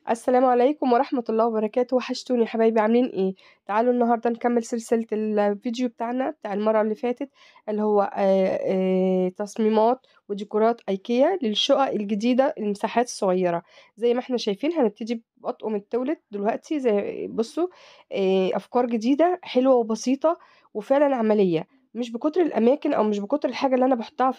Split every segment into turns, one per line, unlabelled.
السلام عليكم ورحمة الله وبركاته. وحشتوني يا حبايبي، عاملين ايه؟ تعالوا النهاردة نكمل سلسلة الفيديو بتاعنا بتاع المرة اللي فاتت، اللي هو تصميمات وديكورات ايكيا للشقق الجديدة، المساحات الصغيرة. زي ما احنا شايفين هنبتدي بأطقم التولد دلوقتي. زي بصوا، افكار جديدة حلوة وبسيطة وفعلا عملية، مش بكتر الاماكن او مش بكتر الحاجة اللي انا بحطها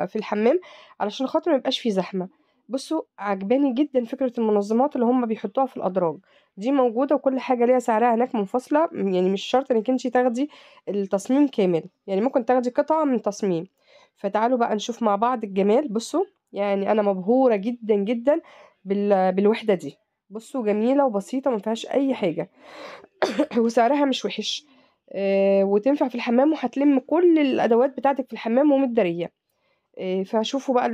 في الحمام، علشان خاطر ما يبقاش فيه زحمة. بصوا، عجباني جدا فكرة المنظمات اللي هم بيحطوها في الأدراج. دي موجودة وكل حاجة ليها سعرها هناك منفصلة، يعني مش شرط انك انتي تاخدي التصميم كامل، يعني ممكن تاخدي قطعة من تصميم. فتعالوا بقى نشوف مع بعض الجمال. بصوا، يعني أنا مبهورة جدا جدا بالوحدة دي. بصوا، جميلة وبسيطة ما فيهاش أي حاجة وسعرها مش وحش. وتنفع في الحمام، وهتلم كل الأدوات بتاعتك في الحمام ومتدارية. فشوفوا بقى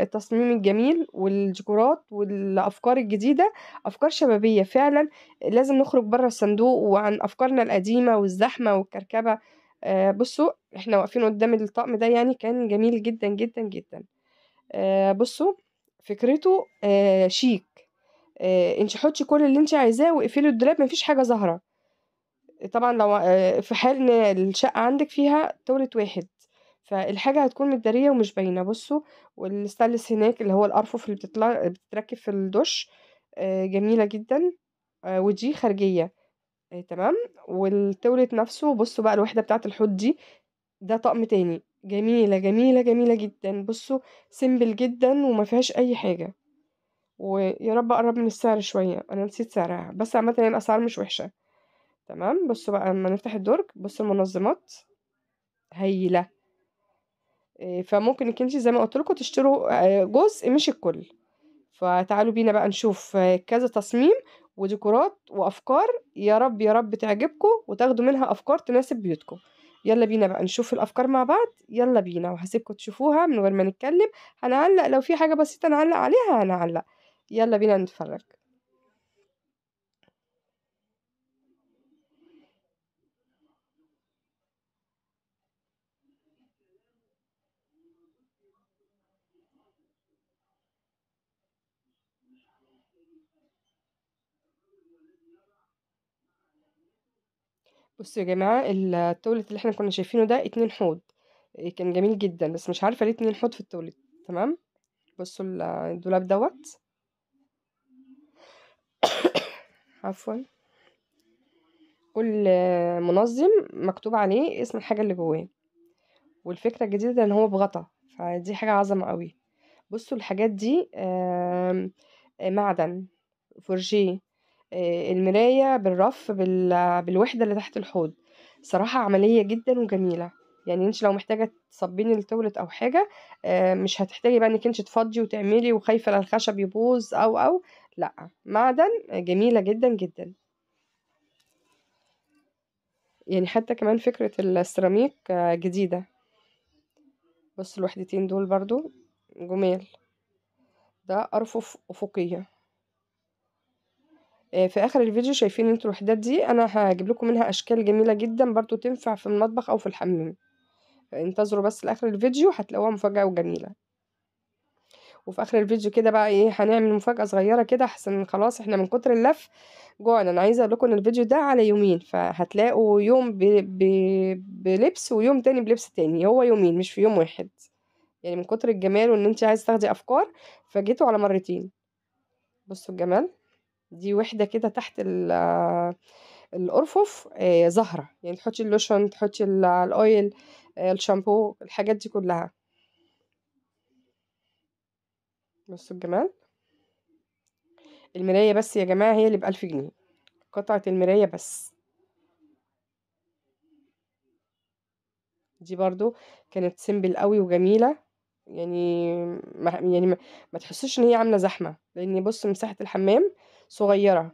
التصميم الجميل والديكورات والافكار الجديده، افكار شبابيه فعلا. لازم نخرج بره الصندوق وعن افكارنا القديمه والزحمه والكركبه. بصوا، احنا واقفين قدام الطقم ده، يعني كان جميل جدا جدا جدا. بصوا، فكرته شيك. انت حطي كل اللي انت عايزاه واقفلي الدولاب، مفيش حاجه ظاهره. طبعا لو في حال ان الشقة عندك فيها تولد واحد، فالحاجة هتكون متدارية ومش باينة. بصوا، والستانلس هناك اللي هو الأرفف اللي بتتركب في الدش، جميلة جدا. ودي خارجية. تمام. والتولد نفسه، بصوا بقى الوحدة بتاعة الحوض دي، ده طقم تاني. جميلة جميلة جميلة جدا. بصوا، سيمبل جدا وما فيهاش أي حاجة. ويا رب أقرب من السعر شوية، أنا نسيت سعرها، بس عامة هي الأسعار مش وحشة. تمام. بصوا بقى لما نفتح الدرج، بصوا المنظمات هايلة. فممكن انك انتي زي ما قلت لكم تشتروا جزء مش الكل. فتعالوا بينا بقى نشوف كذا تصميم وديكورات وافكار. يا رب يا رب تعجبكم وتاخدوا منها افكار تناسب بيوتكم. يلا بينا بقى نشوف الافكار مع بعض. يلا بينا، وهسيبكم تشوفوها من غير ما نتكلم. هنعلق لو في حاجة بسيطة نعلق عليها هنعلق. يلا بينا نتفرج. بصوا يا جماعة، التولت اللي احنا كنا شايفينه ده 2 حوض. كان جميل جدا، بس مش عارفة ليه 2 حوض في التولت. تمام. بصوا الدولاب دوت. عفوا. كل منظم مكتوب عليه اسم الحاجة اللي جواه. والفكرة الجديدة ان هو بغطا، فدي حاجة عظمة قوي. بصوا الحاجات دي معدن، فورجيه. المراية بالرف بالوحدة اللي تحت الحوض. صراحة عملية جدا وجميلة. يعني انت لو محتاجة تصبيني التولت او حاجة، مش هتحتاجي بقى انك انت تفضي وتعملي وخايفة لا الخشب يبوظ او لا. معدن، جميلة جدا جدا. يعني حتى كمان فكرة السيراميك جديدة. بص الوحدتين دول برضو جمال. ده أرفف أفقية. في آخر الفيديو شايفين انتوا الوحدات دي، أنا هجيب لكم منها أشكال جميلة جدا برضو تنفع في المطبخ أو في الحمام. انتظروا بس لآخر الفيديو، هتلاقوها مفاجأة وجميلة. وفي آخر الفيديو كده بقى ايه، هنعمل مفاجأة صغيرة كده، احسن خلاص احنا من كتر اللف جوعنا. انا عايزة اقول لكم ان الفيديو ده على يومين، فهتلاقوا يوم بلبس ويوم تاني بلبس تاني. هو يومين مش في يوم واحد، يعني من كتر الجمال وان انت عايز تاخدي افكار فجيتوا على مرتين. بصوا الجمال. دي وحدة كده تحت الأرفف زهرة، يعني تحطي اللوشن، تحطي الأويل، الشامبو، الحاجات دي كلها. بصوا الجمال. المراية بس يا جماعة هي اللي ب1000 جنيه، قطعة المراية بس. دي برضو كانت سيمبل قوي وجميلة. يعني ما تحسوش ان هي عاملة زحمة، لان بص مساحة الحمام صغيرة،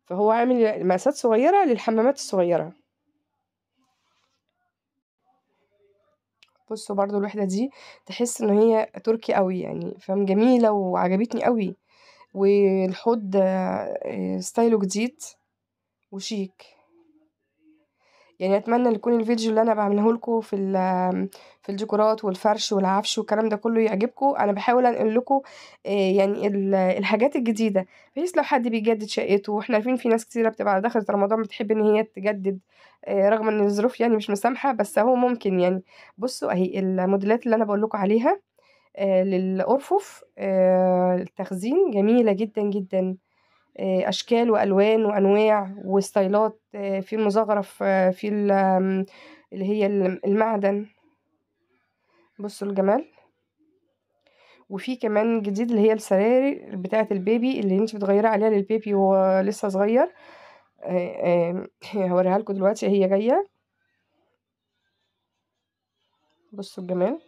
فهو عامل مقاسات صغيرة للحمامات الصغيرة. بصوا برضو الوحدة دي تحس ان هي تركي قوي، يعني فاهم، جميلة وعجبتني قوي. والحوض ستايله جديد وشيك. يعني اتمنى ان يكون الفيديو اللي انا بعمله لكم في الديكورات والفرش والعفش والكلام ده كله يعجبكم. انا بحاول انقل لكم يعني الحاجات الجديده، بحيث لو حد بيجدد شقته، واحنا عارفين في ناس كتيره بتبقى على دخلة رمضان بتحب ان هي تجدد رغم ان الظروف يعني مش مسامحه، بس هو ممكن يعني. بصوا اهي الموديلات اللي انا بقول لكم عليها للأرفف التخزين جميلة جدا جدا، أشكال وألوان وأنواع وستايلات، في المزخرف، في اللي هي المعدن. بصوا الجمال. وفي كمان جديد اللي هي السراير بتاعة البيبي اللي انت بتغيري عليها للبيبي وهو لسه صغير. هوريها لكم دلوقتي، هي جاية. بصوا الجمال.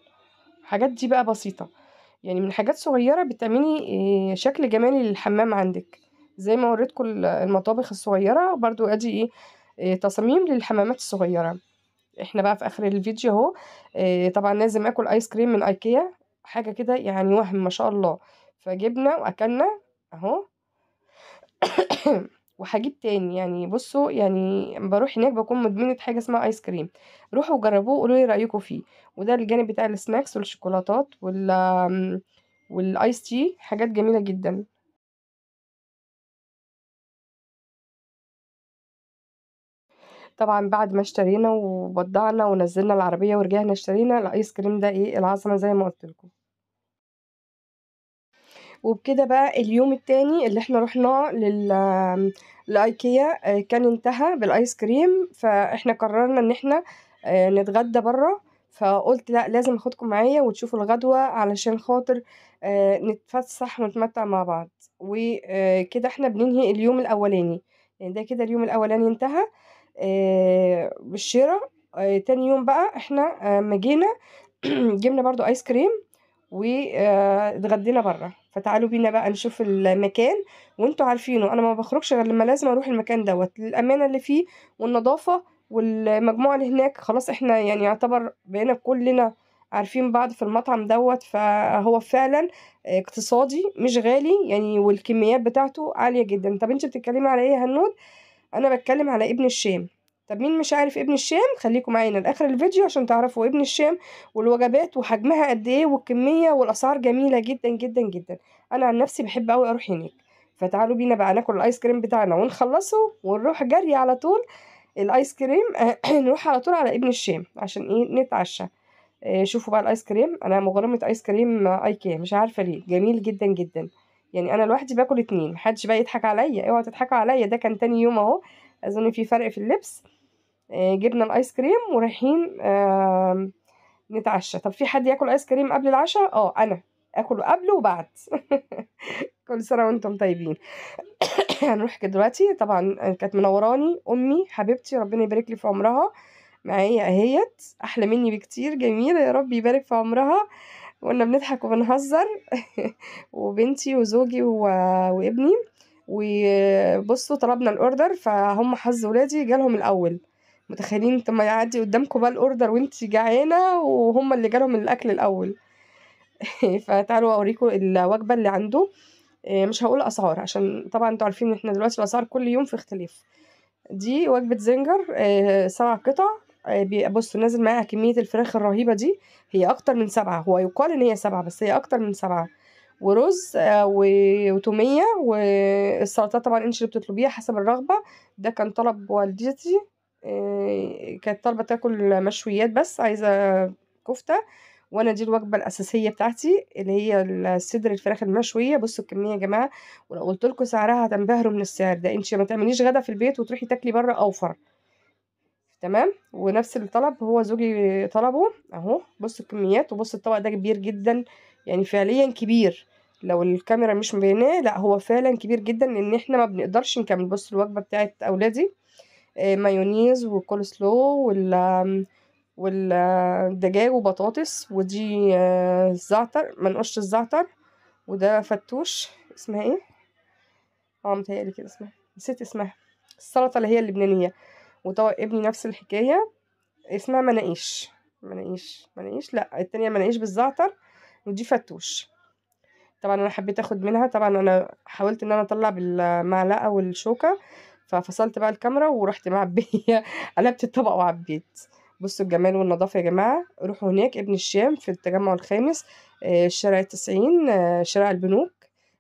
الحاجات دي بقى بسيطة، يعني من حاجات صغيرة بتعملي شكل جمالي للحمام عندك، زي ما وريتكم المطابخ الصغيرة برضو ادي تصاميم للحمامات الصغيرة. احنا بقى في اخر الفيديو اهو. طبعا لازم اكل ايس كريم من ايكيا، حاجة كده يعني وهم ما شاء الله. فجبنا واكلنا اهو. وهجيب تاني يعني. بصوا يعني بروح هناك بكون مدمنة حاجة اسمها ايس كريم. روحوا جربوه وقولوا لي رأيكم فيه. وده الجانب بتاع السناكس والشوكولاتات والايس تي، حاجات جميلة جدا. طبعا بعد ما اشترينا وبضعنا ونزلنا العربية ورجعنا اشترينا الايس كريم ده العظمة زي ما قلت لكم. وبكده بقى اليوم التاني اللي احنا رحنا لايكيا كان انتهى بالايس كريم. فاحنا قررنا ان احنا نتغدى برا. فقلت لا، لازم اخدكم معايا وتشوفوا الغدوة علشان خاطر نتفسح ونتمتع مع بعض. وكده احنا بننهي اليوم الاولاني. يعني ده كده اليوم الاولاني انتهى بالشراء. تاني يوم بقى احنا ما جينا جبنا برضو ايس كريم واتغدينا بره. فتعالوا بينا بقى نشوف المكان. وانتوا عارفينه انا ما بخرجش غير لما لازم اروح المكان دوت للامانه اللي فيه والنظافه والمجموعه اللي هناك. خلاص احنا يعني يعتبر بقينا كلنا عارفين بعض في المطعم دوت. فهو فعلا اقتصادي مش غالي يعني، والكميات بتاعته عاليه جدا. طب انت بتتكلمي على ايه يا هنود؟ انا بتكلم على ابن الشام. طب مين مش عارف ابن الشام؟ خليكم معانا لاخر الفيديو عشان تعرفوا ابن الشام والوجبات وحجمها قد ايه والكميه والاسعار جميله جدا جدا جدا. انا عن نفسي بحب قوي اروح هناك. فتعالوا بينا بقى ناكل الايس كريم بتاعنا ونخلصه ونروح جري على طول الايس كريم. نروح على طول على ابن الشام عشان نتعشى. شوفوا بقى الايس كريم. انا مغرمه ايس كريم ايكيا، مش عارفه ليه جميل جدا جدا. يعني انا لوحدي باكل اتنين، محدش بقى يضحك عليا، اوعوا تضحكوا عليا. ده كان تاني يوم اهو. اظن في فرق في اللبس. جبنا الايس كريم ورايحين نتعشى. طب في حد ياكل ايس كريم قبل العشاء؟ انا اكله قبل وبعد. كل سنه وانتم طيبين. هنروح كده دلوقتي. طبعا كانت منوراني امي حبيبتي، ربنا يبارك لي في عمرها. معايا اهيت احلى مني بكتير، جميله، يا رب يبارك في عمرها. وقلنا بنضحك وبنهزر. وبنتي وزوجي وابني. وبصوا طلبنا الاوردر، فهم حظ ولادي جالهم الاول. متخيلين انت ما يعدي قدامكم بقى الاوردر وانت جعانه وهم اللي جالهم الاكل الاول. فتعالوا اوريكم الوجبه اللي عنده. مش هقول اسعار عشان طبعا انتوا عارفين ان احنا دلوقتي الاسعار كل يوم في اختلاف. دي وجبه زنجر 7 قطع. بصوا نازل معاها كميه الفراخ الرهيبه دي. هي اكتر من 7، هو يقال ان هي 7 بس هي اكتر من 7. ورز وتوميه والسلطات طبعا انت اللي بتطلبيها حسب الرغبه. ده كان طلب والدتي. كانت طالبه تاكل مشويات بس عايزه كفته. وانا دي الوجبه الاساسيه بتاعتي اللي هي الصدر الفراخ المشويه. بصوا الكميه يا جماعه. ولو قلت لكم سعرها هتنبهروا من السعر ده. انت ما تعمليش غدا في البيت وتروحي تاكلي بره اوفر. تمام. ونفس الطلب هو زوجي طلبه اهو. بصوا الكميات وبصوا الطبق ده كبير جدا، يعني فعليا كبير. لو الكاميرا مش مبيناه لا هو فعلا كبير جدا لان احنا ما بنقدرش نكمل. بصوا الوجبه بتاعت اولادي مايونيز وكول سلو والدجاج وبطاطس. ودي الزعتر، منقوش الزعتر. وده فتوش. اسمها ايه؟ متهيألي كده اسمها، نسيت اسمها. السلطة اللي هي اللبنانية. وطبق ابني نفس الحكاية، اسمها مناقيش. مناقيش لا التانية مناقيش بالزعتر. ودي فتوش. طبعا انا حبيت اخد منها. طبعا انا حاولت ان انا اطلع بالمعلقة والشوكة. ففصلت بقى الكاميرا ورحت معبية قلبت الطبق وعبيت. بصوا الجمال والنظافة يا جماعة، روحوا هناك ابن الشام في التجمع الخامس، الشارع 90، شارع البنوك،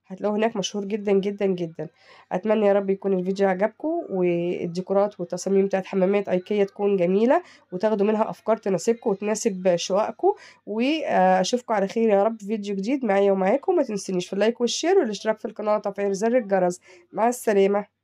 هتلاقوه هناك مشهور جدا جدا جدا. اتمنى يا رب يكون الفيديو عجبكم، والديكورات والتصاميم بتاعت حمامات ايكيا تكون جميلة، وتاخدوا منها افكار تناسبكم وتناسب شققكم. واشوفكم على خير يا رب في فيديو جديد معايا ومعاكم. ما تنسونيش في اللايك والشير والاشتراك في القناة وتفعيل زر الجرس. مع السلامة.